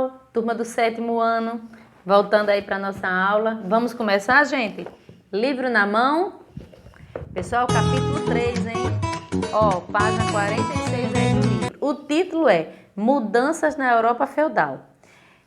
pessoal, turma do 7º ano, voltando aí para nossa aula. Vamos começar, gente? Livro na mão. Pessoal, capítulo 3, hein? Ó, página 46 aí do livro. O título é Mudanças na Europa Feudal.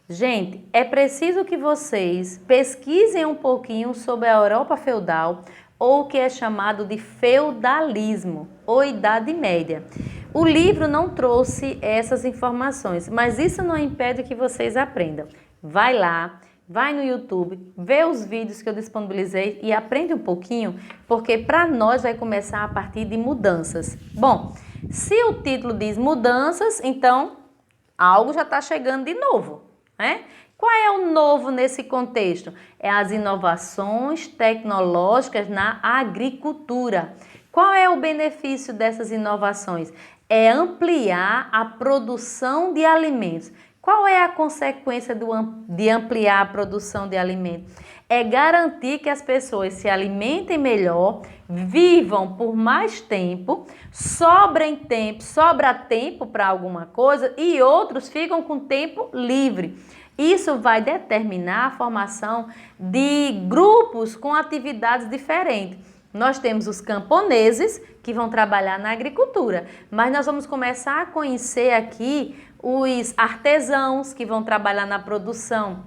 Gente, é preciso que vocês pesquisem um pouquinho sobre a Europa feudal, ou o que é chamado de feudalismo, ou Idade Média. O livro não trouxe essas informações, mas isso não impede que vocês aprendam. Vai lá, vai no YouTube, vê os vídeos que eu disponibilizei e aprende um pouquinho, porque para nós vai começar a partir de mudanças. Bom, se o título diz mudanças, então algo já está chegando de novo, né? Qual é o novo nesse contexto? É as inovações tecnológicas na agricultura. Qual é o benefício dessas inovações? É ampliar a produção de alimentos. Qual é a consequência de ampliar a produção de alimentos? É garantir que as pessoas se alimentem melhor, vivam por mais tempo, sobra tempo para alguma coisa e outros ficam com tempo livre. Isso vai determinar a formação de grupos com atividades diferentes. Nós temos os camponeses que vão trabalhar na agricultura, mas nós vamos começar a conhecer aqui os artesãos que vão trabalhar na produção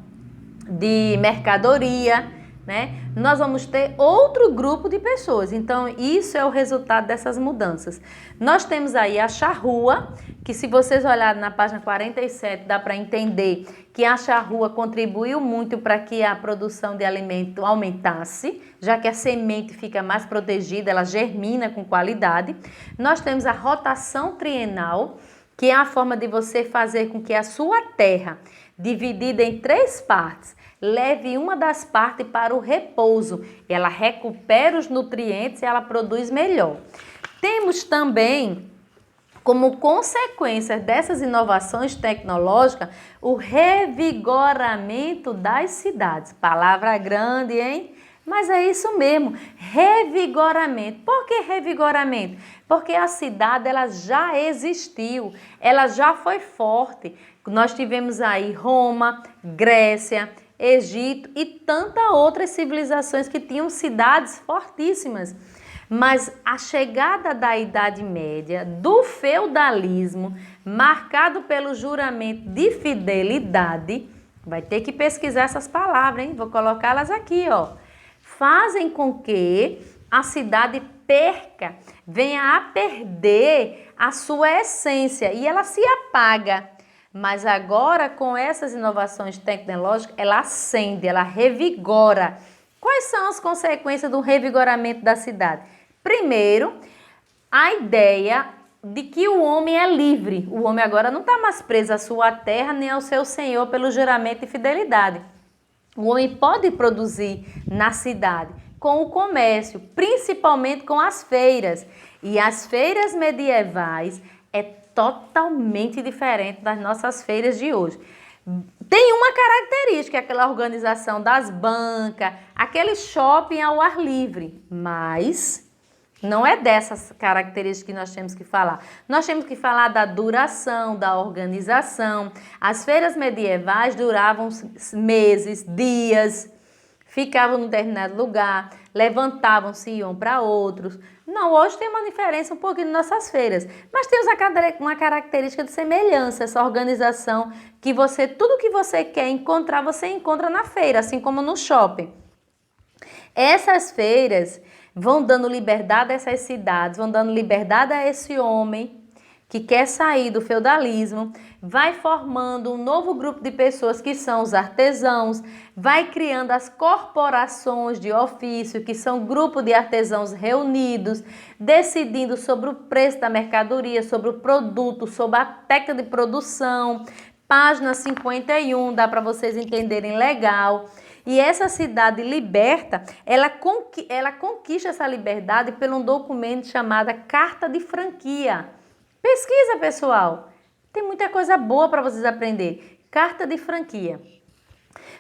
de mercadoria, né? Nós vamos ter outro grupo de pessoas, então isso é o resultado dessas mudanças. Nós temos aí a charrua, que se vocês olharem na página 47, dá para entender que a charrua contribuiu muito para que a produção de alimento aumentasse, já que a semente fica mais protegida, ela germina com qualidade. Nós temos a rotação trienal, que é a forma de você fazer com que a sua terra, dividida em 3 partes, leve uma das partes para o repouso. Ela recupera os nutrientes e ela produz melhor. Temos também, como consequência dessas inovações tecnológicas, o revigoramento das cidades. Palavra grande, hein? Mas é isso mesmo, revigoramento. Por que revigoramento? Porque a cidade ela já existiu, ela já foi forte. Nós tivemos aí Roma, Grécia, Egito e tantas outras civilizações que tinham cidades fortíssimas. Mas a chegada da Idade Média, do feudalismo, marcado pelo juramento de fidelidade, vai ter que pesquisar essas palavras, hein? Vou colocá-las aqui, ó. Fazem com que a cidade venha a perder a sua essência e ela se apaga. Mas agora, com essas inovações tecnológicas, ela acende, ela revigora. Quais são as consequências do revigoramento da cidade? Primeiro, a ideia de que o homem é livre. O homem agora não está mais preso à sua terra nem ao seu senhor pelo juramento de fidelidade. O homem pode produzir na cidade com o comércio, principalmente com as feiras. E as feiras medievais é totalmente diferente das nossas feiras de hoje. Tem uma característica, aquela organização das bancas, aquele shopping ao ar livre, mas não é dessas características que nós temos que falar. Nós temos que falar da duração, da organização. As feiras medievais duravam meses, dias, ficavam num determinado lugar, levantavam-se e iam para outros. Não, hoje tem uma diferença um pouquinho nas nossas feiras, mas temos uma característica de semelhança, essa organização que tudo que você quer encontrar, você encontra na feira, assim como no shopping. Essas feiras vão dando liberdade a essas cidades, vão dando liberdade a esse homem que quer sair do feudalismo, vai formando um novo grupo de pessoas que são os artesãos, vai criando as corporações de ofício, que são grupo de artesãos reunidos, decidindo sobre o preço da mercadoria, sobre o produto, sobre a técnica de produção. Página 51, dá para vocês entenderem legal. E essa cidade liberta, ela conquista essa liberdade por um documento chamado Carta de Franquia. Pesquisa, pessoal. Tem muita coisa boa para vocês aprenderem. Carta de Franquia.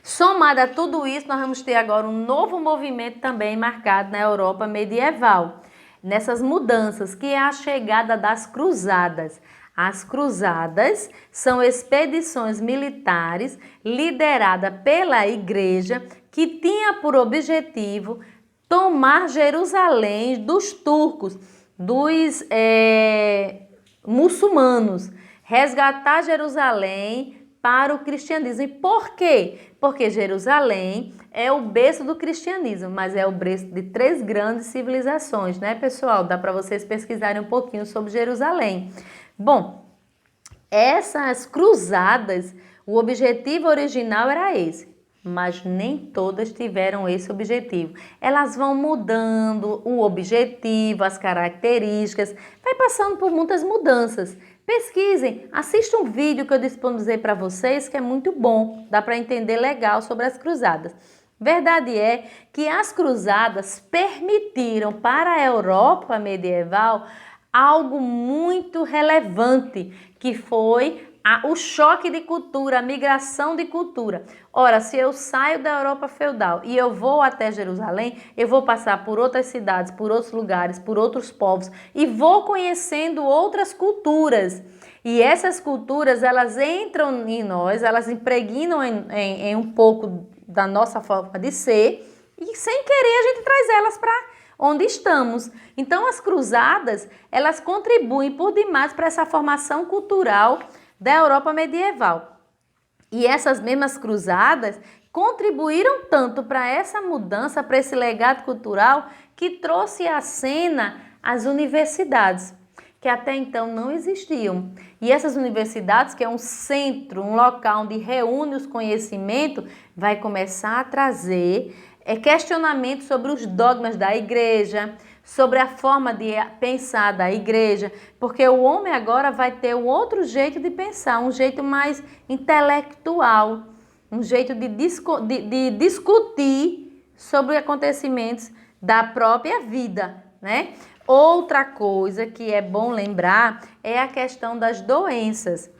Somada a tudo isso, nós vamos ter agora um novo movimento também marcado na Europa medieval. Nessas mudanças, que é a chegada das cruzadas. As cruzadas são expedições militares lideradas pela igreja que tinha por objetivo tomar Jerusalém dos turcos, dos muçulmanos, resgatar Jerusalém para o cristianismo. E por quê? Porque Jerusalém é o berço do cristianismo, mas é o berço de 3 grandes civilizações, né, pessoal? Dá para vocês pesquisarem um pouquinho sobre Jerusalém. Bom, essas cruzadas, o objetivo original era esse, mas nem todas tiveram esse objetivo. Elas vão mudando o objetivo, as características, vai passando por muitas mudanças. Pesquisem, assistam um vídeo que eu disponibilizei para vocês que é muito bom, dá para entender legal sobre as cruzadas. Verdade é que as cruzadas permitiram para a Europa medieval algo muito relevante, que foi o choque de cultura, a migração de cultura. Ora, se eu saio da Europa feudal e eu vou até Jerusalém, eu vou passar por outras cidades, por outros lugares, por outros povos e vou conhecendo outras culturas. E essas culturas, elas entram em nós, elas impregnam em um pouco da nossa forma de ser e sem querer a gente traz elas para onde estamos. Então, as cruzadas, elas contribuem por demais para essa formação cultural da Europa medieval. E essas mesmas cruzadas contribuíram tanto para essa mudança, para esse legado cultural, que trouxe à cena as universidades, que até então não existiam. E essas universidades, que é um centro, um local onde reúne os conhecimentos, vai começar a trazer questionamentos sobre os dogmas da igreja, sobre a forma de pensar da igreja, porque o homem agora vai ter um outro jeito de pensar, um jeito mais intelectual, um jeito de discutir sobre acontecimentos da própria vida, né? Outra coisa que é bom lembrar é a questão das doenças.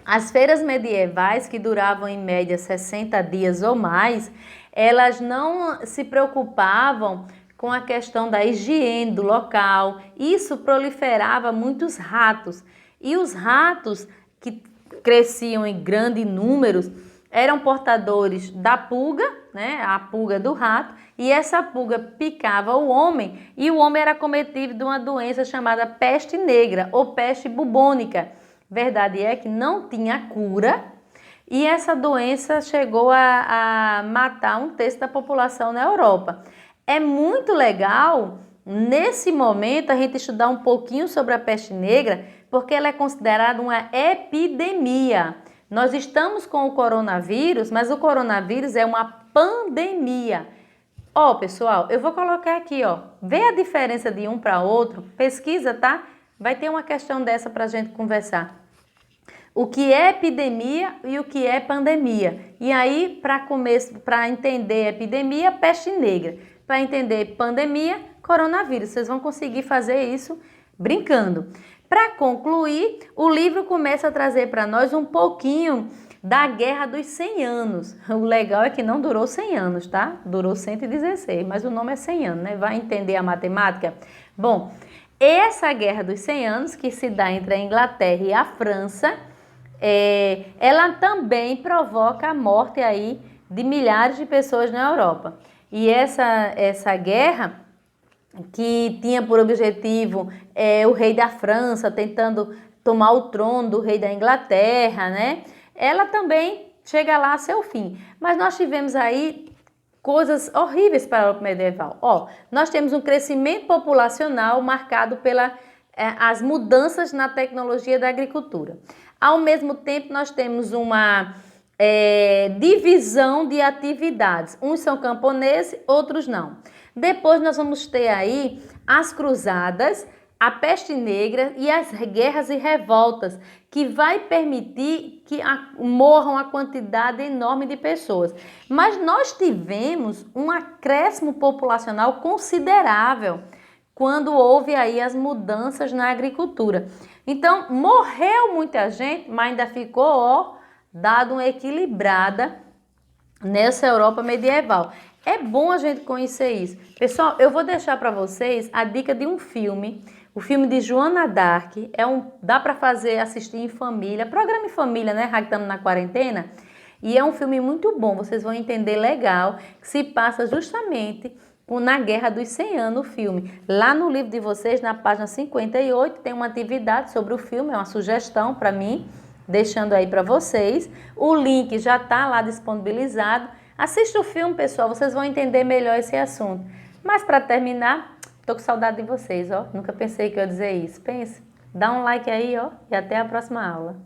As feiras medievais, que duravam em média 60 dias ou mais, elas não se preocupavam com a questão da higiene do local. Isso proliferava muitos ratos. E os ratos, que cresciam em grandes números, eram portadores da pulga, né? A pulga do rato, e essa pulga picava o homem, e o homem era cometido de uma doença chamada peste negra ou peste bubônica. Verdade é que não tinha cura, e essa doença chegou a matar 1/3 da população na Europa. É muito legal, nesse momento, a gente estudar um pouquinho sobre a peste negra, porque ela é considerada uma epidemia. Nós estamos com o coronavírus, mas o coronavírus é uma pandemia. Ó, pessoal, eu vou colocar aqui, ó, vê a diferença de um para outro, pesquisa, tá? Vai ter uma questão dessa para a gente conversar. O que é epidemia e o que é pandemia. E aí, para entender epidemia, peste negra. Para entender pandemia, coronavírus. Vocês vão conseguir fazer isso brincando. Para concluir, o livro começa a trazer para nós um pouquinho da Guerra dos 100 Anos. O legal é que não durou 100 anos, tá? Durou 116, mas o nome é 100 anos, né? Vai entender a matemática? Bom, essa Guerra dos 100 Anos, que se dá entre a Inglaterra e a França, ela também provoca a morte aí de milhares de pessoas na Europa. E essa guerra, que tinha por objetivo o rei da França tentando tomar o trono do rei da Inglaterra, né? Ela também chega lá a seu fim. Mas nós tivemos aí coisas horríveis para a Europa medieval. Ó, nós temos um crescimento populacional marcado pelas mudanças na tecnologia da agricultura. Ao mesmo tempo, nós temos uma divisão de atividades. Uns são camponeses, outros não. Depois nós vamos ter aí as cruzadas, a peste negra e as guerras e revoltas, que vai permitir que morram a quantidade enorme de pessoas. Mas nós tivemos um acréscimo populacional considerável quando houve aí as mudanças na agricultura. Então, morreu muita gente, mas ainda ficou, dado uma equilibrada nessa Europa medieval. É bom a gente conhecer isso. Pessoal, eu vou deixar para vocês a dica de um filme. O filme de Joana d'Arc dá para assistir em família, programa em família, né? Já que estamos na quarentena. E é um filme muito bom, vocês vão entender legal, que se passa justamente na Guerra dos 100 Anos o filme. Lá no livro de vocês, na página 58, tem uma atividade sobre o filme, é uma sugestão para mim, deixando aí para vocês. O link já está lá disponibilizado. Assista o filme, pessoal, vocês vão entender melhor esse assunto. Mas para terminar, tô com saudade de vocês, ó. Nunca pensei que eu ia dizer isso. Pense, dá um like aí, ó, e até a próxima aula.